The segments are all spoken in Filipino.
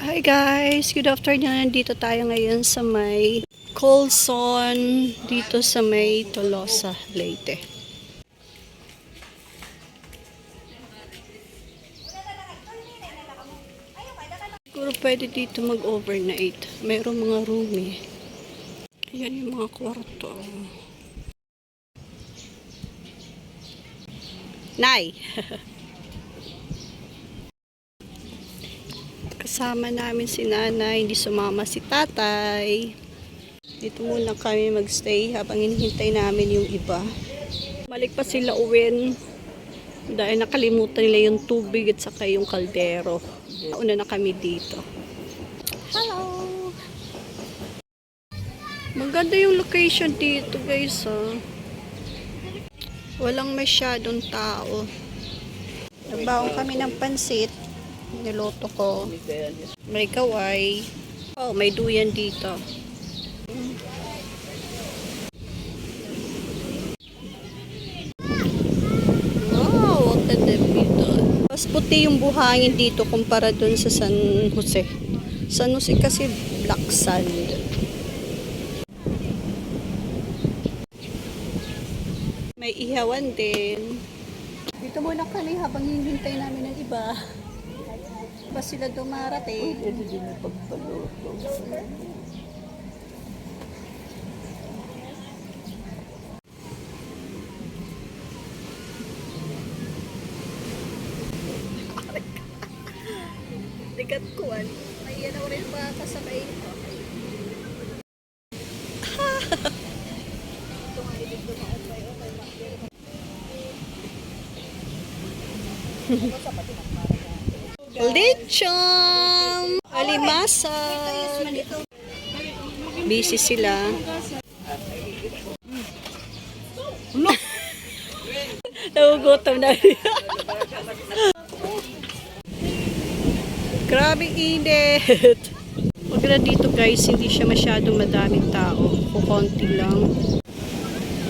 Hi guys! Good afternoon. Dito tayo ngayon sa may Colson, dito sa may Tolosa, Leyte. Siguro pwede dito mag-overnight. Mayroong mga room eh. Ayan yung mga kwarto. Nay! Kasama namin si nanay, hindi sumama si tatay. Dito muna kami magstay habang hinihintay namin yung iba. Balik pa sila uwin dahil nakalimutan nila yung tubig at saka yung kaldero. Una na kami dito. Hello! Maganda yung location dito guys. Walang masyadong tao. Nagbaon kami ng pansit. Niloto ko. May kaway. Oh, may duyan dito. Wow, ang ganda dito. Mas puti yung buhangin dito kumpara dun sa San Jose. San Jose kasi black sand. May ihawan din. Dito muna kami habang hinihintay namin ng iba. Ba sila dumarating? Pwede din yung pagpaluto. Ligat kuwan. Ayan ako rin ba kasakay ko. Lechon! Alimasag! Busy sila. Nagugutom na. Grabe init! Huwag na dito guys, hindi siya masyadong madaming tao. Kukunti lang.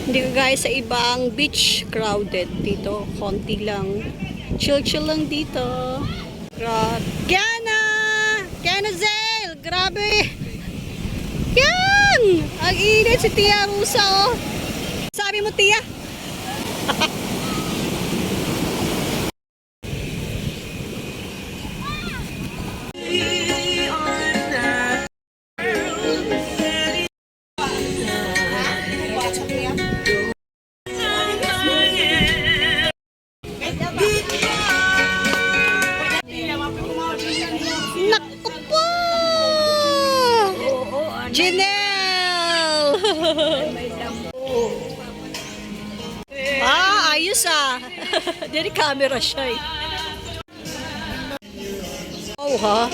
Hindi ka guys sa ibang beach crowded. Dito, konti lang. Chill lang dito. Grabe. Kiana! Kiana Zel! Grabe! Yan! Ang init si Tia Rusa, oh. Sabi mo, Tia? Naku po! Janelle! Ayos ah! Dari camera siya eh. Oh ha?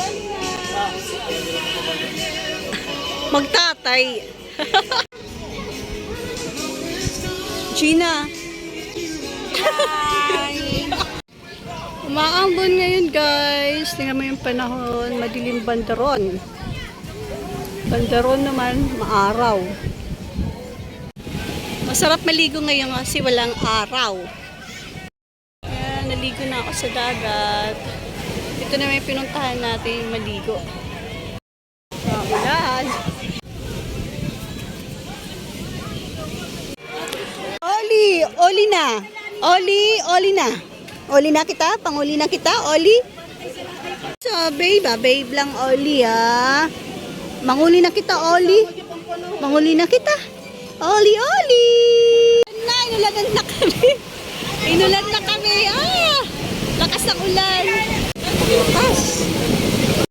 Magtatay. Gina. Umaambon ngayon guys. Tingnan mo yung panahon. Madilim bandaron. Bandaron naman, maaraw. Masarap maligo ngayon kasi walang araw. Ayan, naligo na ako sa dagat. Ito na may pinuntahan natin maligo. Ulan. Oli na. Oli na. Oli na kita, panguli na kita, Oli. So, babe lang Oli ah. Manguli na kita, Oli. Manguli na kita. Oli. Inulan na kami. Inulan na kami. Lakas ng ulan. Lakas.